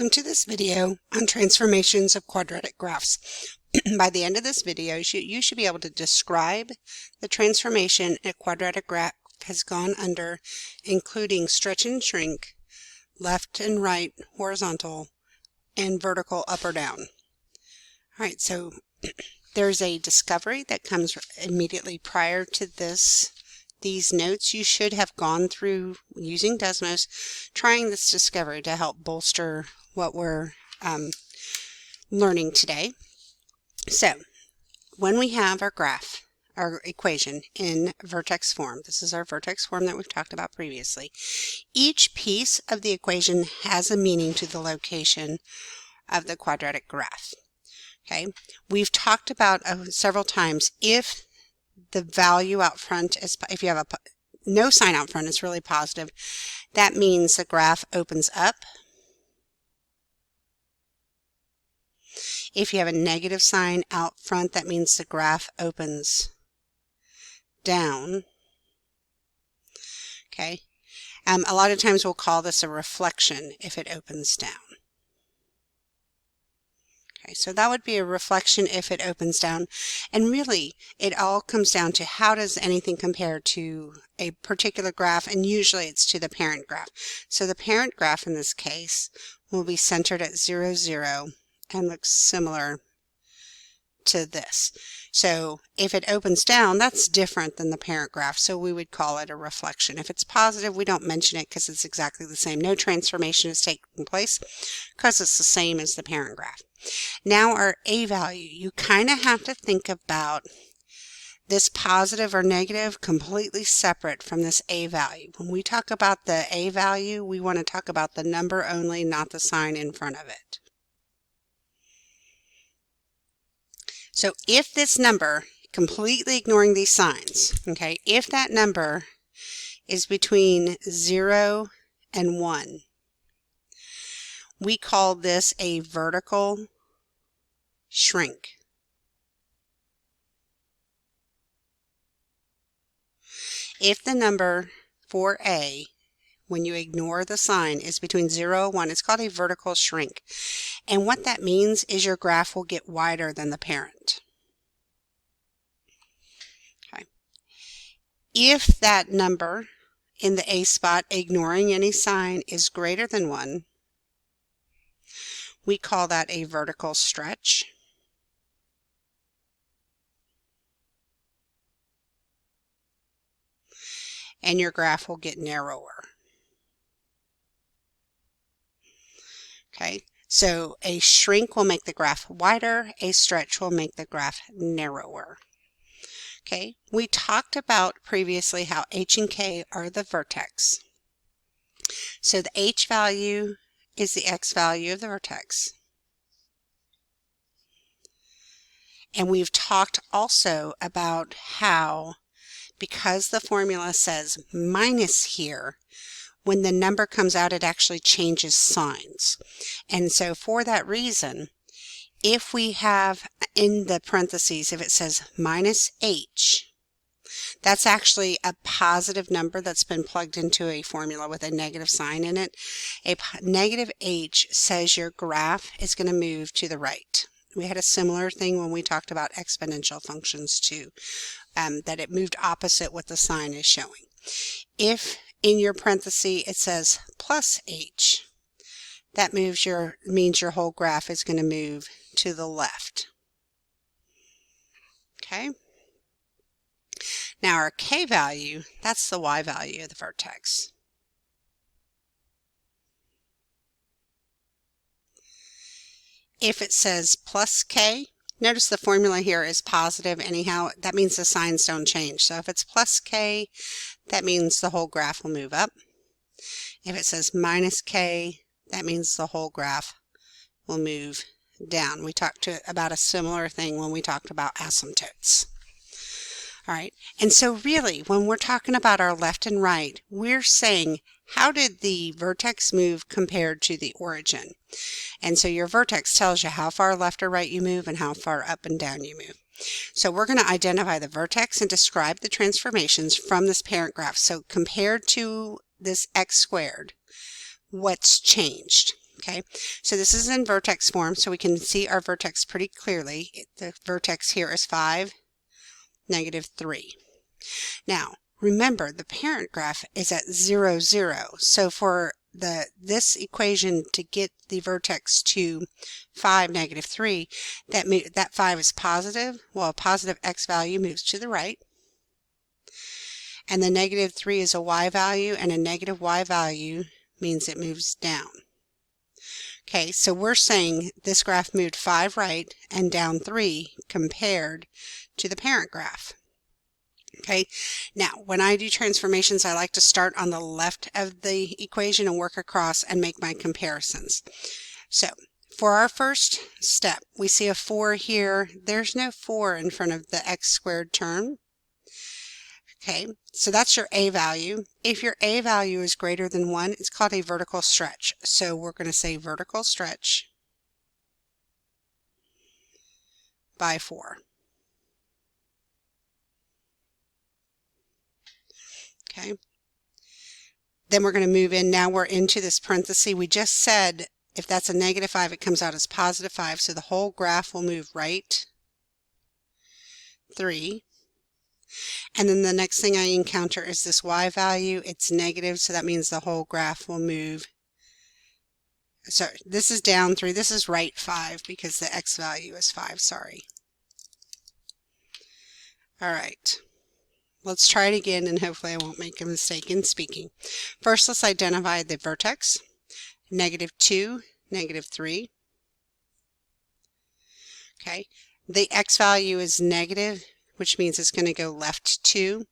Welcome to this video on transformations of quadratic graphs. By the end of this video, you should be able to describe the transformation a quadratic graph has gone under, including stretch and shrink, left and right, horizontal, and vertical up or down. All right, so there's a discovery that comes immediately prior to these notes. You should have gone through using Desmos, trying this discovery to help bolster what we're learning today. So when we have our graph, our equation in vertex form, this is our vertex form that we've talked about previously, each piece of the equation has a meaning to the location of the quadratic graph. Okay, we've talked about several times, if the value out front is, if you have no sign out front, it's really positive, that means the graph opens up. If you have a negative sign out front, that means the graph opens down. Okay, a lot of times we'll call this a reflection if it opens down. Okay, so that would be a reflection if it opens down. And really, it all comes down to how does anything compare to a particular graph, and usually it's to the parent graph. So the parent graph in this case will be centered at 0, 0 and looks similar to this. So if it opens down, that's different than the parent graph, so we would call it a reflection. If it's positive, we don't mention it because it's exactly the same. No transformation is taking place because it's the same as the parent graph. Now our A value, you kind of have to think about this positive or negative completely separate from this A value. When we talk about the A value, we want to talk about the number only, not the sign in front of it. So if this number, completely ignoring these signs, okay, if that number is between 0 and 1, we call this a vertical shrink. If the number for A, when you ignore the sign, is between 0 and 1, it's called a vertical shrink. And what that means is your graph will get wider than the parent. Okay. If that number in the A spot, ignoring any sign, is greater than 1, we call that a vertical stretch. And your graph will get narrower. Okay, so a shrink will make the graph wider, a stretch will make the graph narrower. Okay, we talked about previously how H and K are the vertex. So the H value is the X value of the vertex. And we've talked also about how, because the formula says minus here, when the number comes out, it actually changes signs. And so for that reason, if we have in the parentheses, if it says minus H, that's actually a positive number that's been plugged into a formula with a negative sign in it. A negative H says your graph is going to move to the right. We had a similar thing when we talked about exponential functions too, that it moved opposite what the sign is showing. If in your parenthesis it says plus H, that means your whole graph is going to move to the left. Okay. Now our K value, that's the Y value of the vertex. If it says plus K, notice the formula here is positive anyhow. That means the signs don't change. So if it's plus K, that means the whole graph will move up. If it says minus K, that means the whole graph will move down. We talked about a similar thing when we talked about asymptotes. All right, and so really, when we're talking about our left and right, we're saying, how did the vertex move compared to the origin? And so your vertex tells you how far left or right you move and how far up and down you move. So we're going to identify the vertex and describe the transformations from this parent graph. So compared to this x squared, what's changed? Okay, so this is in vertex form, so we can see our vertex pretty clearly. The vertex here is 5, -3. Now, remember, the parent graph is at 0, 0. So for this equation to get the vertex to 5, -3, that 5 is positive. Well, a positive x value moves to the right. And the -3 is a y value, and a negative y value means it moves down. Okay, so we're saying this graph moved 5 right and down 3 compared to the parent graph. Okay, now when I do transformations, I like to start on the left of the equation and work across and make my comparisons. So for our first step, we see a 4 here. There's no 4 in front of the x squared term. Okay, so that's your a value. If your a value is greater than 1, it's called a vertical stretch. So we're going to say vertical stretch by 4. Okay, then we're going to move in. Now we're into this parenthesis. We just said if that's a -5, it comes out as +5. So the whole graph will move right 3. And then the next thing I encounter is this y value. It's negative, so that means the whole graph will move. So this is down 3. This is right 5 because the x value is 5, sorry. All right. Let's try it again, and hopefully I won't make a mistake in speaking. First, let's identify the vertex. -2, -3. Okay. The x value is negative, which means it's going to go left 2.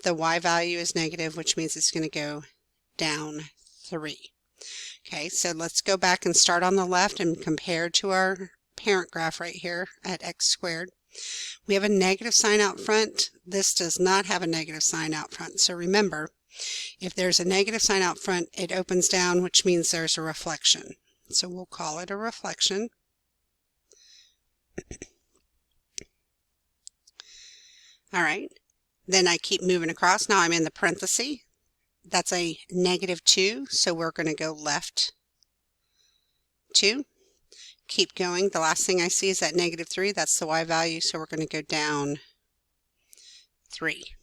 The y value is negative, which means it's going to go down 3. Okay, so let's go back and start on the left and compare to our parent graph right here at x squared. We have a negative sign out front. This does not have a negative sign out front. So remember, if there's a negative sign out front, it opens down, which means there's a reflection. So we'll call it a reflection. All right, then I keep moving across. Now I'm in the parenthesis. That's a -2, so we're going to go left 2. Keep going. The last thing I see is that -3. That's the y value, so we're going to go down 3.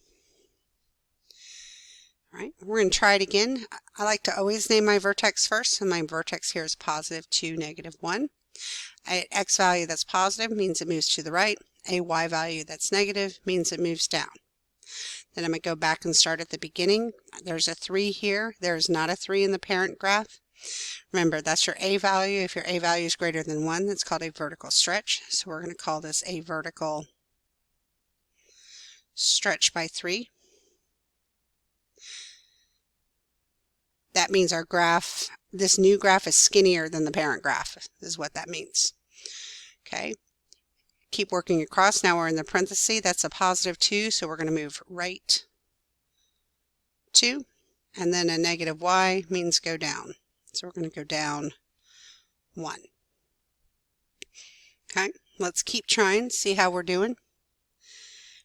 All right, we're going to try it again. I like to always name my vertex first, and my vertex here is +2, -1. An x value that's positive means it moves to the right. A y value that's negative means it moves down. Then I'm going to go back and start at the beginning. There's a 3 here. There's not a 3 in the parent graph. Remember, that's your a value. If your a value is greater than 1, it's called a vertical stretch. So we're going to call this a vertical stretch by 3. That means our graph, this new graph is skinnier than the parent graph, is what that means. Okay. Keep working across. Now we're in the parenthesis. That's a +2, so we're going to move right 2. And then a -y means go down. So we're going to go down 1. Okay, let's keep trying, see how we're doing.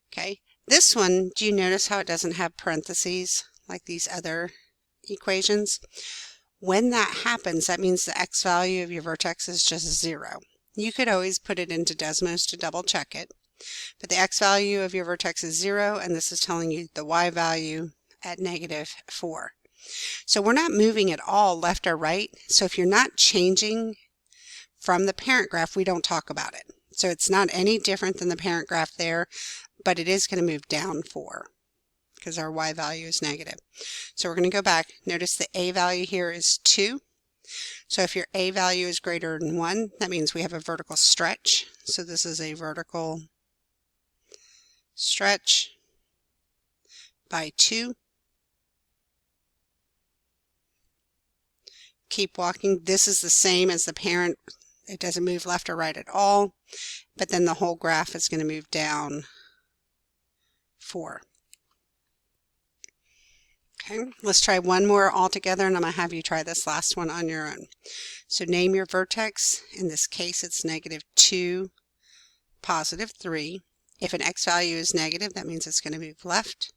Okay, this one, do you notice how it doesn't have parentheses like these other equations? When that happens, that means the x value of your vertex is just 0. You could always put it into Desmos to double check it, but the x value of your vertex is 0, and this is telling you the y value at -4. So we're not moving at all left or right. So if you're not changing from the parent graph, we don't talk about it. So it's not any different than the parent graph there, but it is going to move down 4 because our y value is negative. So we're going to go back. Notice the a value here is 2. So if your a value is greater than 1, that means we have a vertical stretch. So this is a vertical stretch by 2. Keep walking. This is the same as the parent. It doesn't move left or right at all, but then the whole graph is going to move down 4. Okay, let's try one more all together, and I'm going to have you try this last one on your own. So name your vertex. In this case, it's -2, +3. If an x value is negative, that means it's going to move left.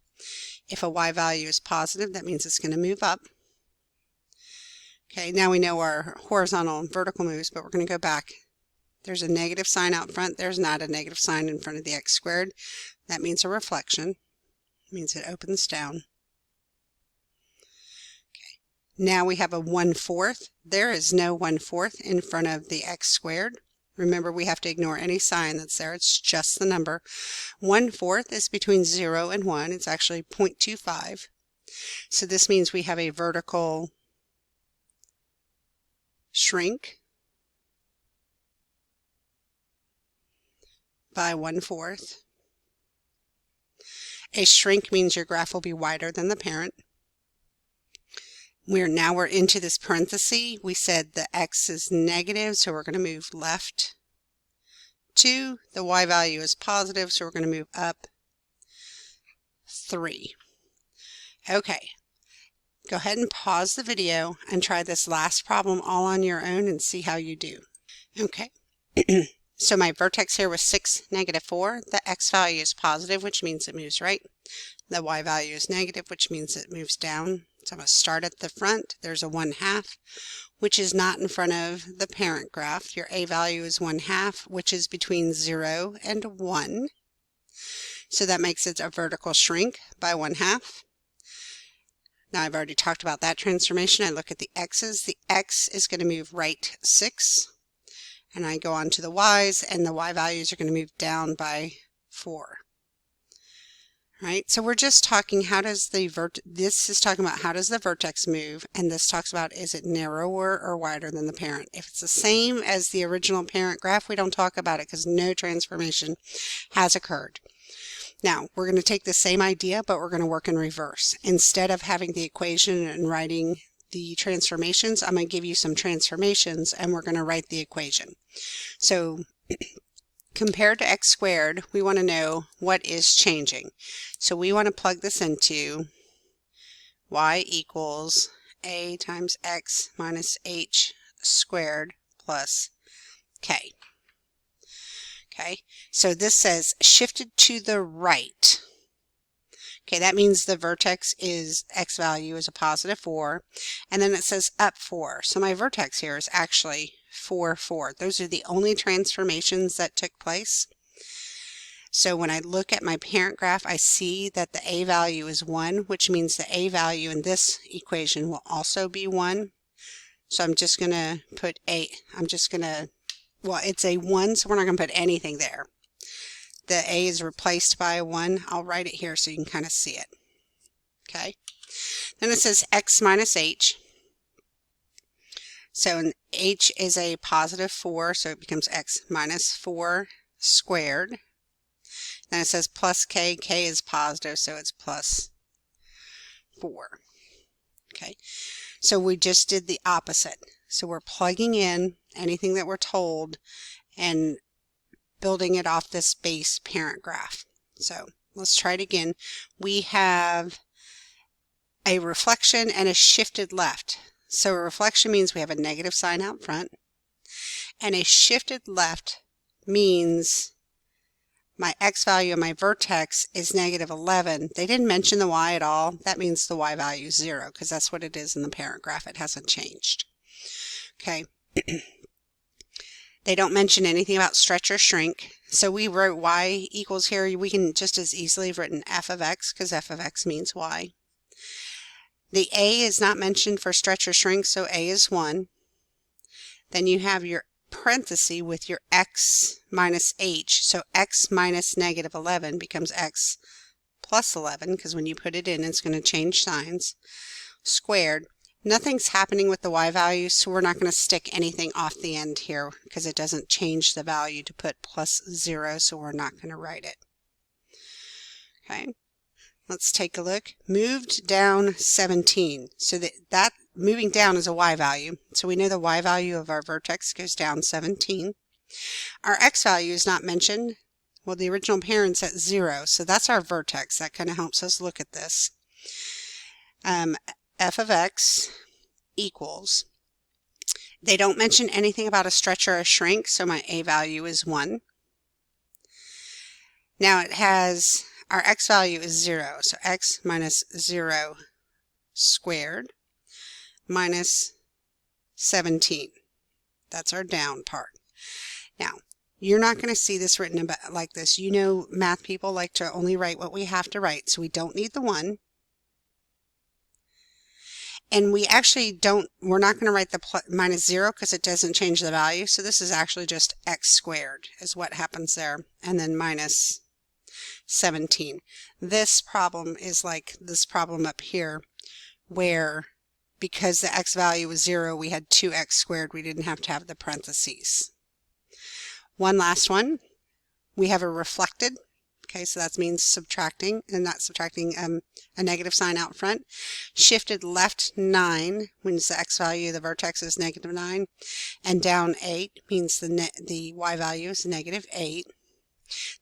If a y value is positive, that means it's going to move up. Okay, now we know our horizontal and vertical moves, but we're going to go back. There's a negative sign out front. There's not a negative sign in front of the x squared. That means a reflection. It means it opens down. Okay. Now we have a 1/4. There is no 1/4 in front of the x squared. Remember, we have to ignore any sign that's there. It's just the number. 1/4 is between 0 and 1. It's actually 0.25. So this means we have a vertical shrink by 1/4. A shrink means your graph will be wider than the parent. We're into this parenthesis. We said the x is negative, so we're going to move left 2. The y value is positive, so we're going to move up 3. Okay, go ahead and pause the video and try this last problem all on your own and see how you do. Okay. So my vertex here was 6, -4. The x value is positive, which means it moves right. The y value is negative, which means it moves down. So I'm going to start at the front. There's a 1/2, which is not in front of the parent graph. Your a value is 1/2, which is between 0 and 1. So that makes it a vertical shrink by 1/2. Now I've already talked about that transformation. I look at the x's. The x is going to move right 6. And I go on to the y's, and the y values are going to move down by 4. Right? So we're just talking this is talking about how does the vertex move, and this talks about is it narrower or wider than the parent. If it's the same as the original parent graph, we don't talk about it because no transformation has occurred. Now, we're going to take the same idea, but we're going to work in reverse. Instead of having the equation and writing the transformations, I'm going to give you some transformations, and we're going to write the equation. So compared to x squared, we want to know what is changing. So we want to plug this into y equals a times x minus h squared plus k. Okay, so this says shifted to the right. Okay, that means the vertex is x value is a +4, and then it says up 4. So my vertex here is actually 4, 4. Those are the only transformations that took place. So when I look at my parent graph, I see that the a value is 1, which means the a value in this equation will also be 1. So I'm just going to put well, it's a 1, so we're not going to put anything there. The a is replaced by a 1. I'll write it here so you can kind of see it. Okay. Then it says x minus h. So h is a +4, so it becomes x minus 4 squared. Then it says plus k. K is positive, so it's plus 4. Okay. So we just did the opposite. So we're plugging in anything that we're told and building it off this base parent graph. So let's try it again. We have a reflection and a shifted left. So a reflection means we have a negative sign out front, and a shifted left means my x value of my vertex is -11. They didn't mention the y at all. That means the y value is 0 because that's what it is in the parent graph. It hasn't changed. Okay. They don't mention anything about stretch or shrink. So we wrote y equals here. We can just as easily have written f of x because f of x means y. The a is not mentioned for stretch or shrink, so a is 1. Then you have your parenthesis with your x minus h. So x minus -11 becomes x plus 11 because when you put it in, it's going to change signs. Squared. Nothing's happening with the y value, so we're not going to stick anything off the end here because it doesn't change the value to put +0, so we're not going to write it. Okay, let's take a look. Moved down 17. So that moving down is a y value. So we know the y value of our vertex goes down 17. Our x value is not mentioned. Well, the original parent's at 0, so that's our vertex. That kind of helps us look at this. F of x equals, they don't mention anything about a stretch or a shrink, so my a value is 1. Now it has, our x value is 0, so x minus 0 squared minus 17. That's our down part. Now, you're not going to see this written about like this. You know, math people like to only write what we have to write, so we don't need the 1. And we actually don't, we're not going to write the minus 0 because it doesn't change the value. So this is actually just x squared is what happens there. And then minus 17. This problem is like this problem up here where because the x value was 0, we had 2x squared. We didn't have to have the parentheses. One last one. We have a reflected. Okay, so that means subtracting, and not subtracting a negative sign out front. Shifted left 9 means the x value of the vertex is negative 9, and down 8 means the y value is negative 8.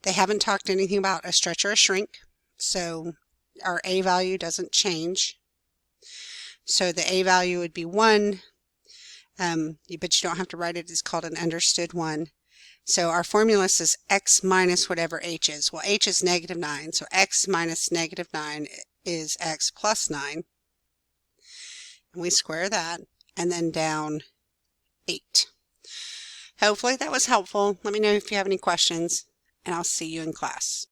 They haven't talked anything about a stretch or a shrink, so our a value doesn't change. So the a value would be 1, but you don't have to write it. It's called an understood 1. So our formula says x minus whatever h is. Well, h is negative 9, so x minus negative 9 is x plus 9. And we square that, and then down 8. Hopefully that was helpful. Let me know if you have any questions, and I'll see you in class.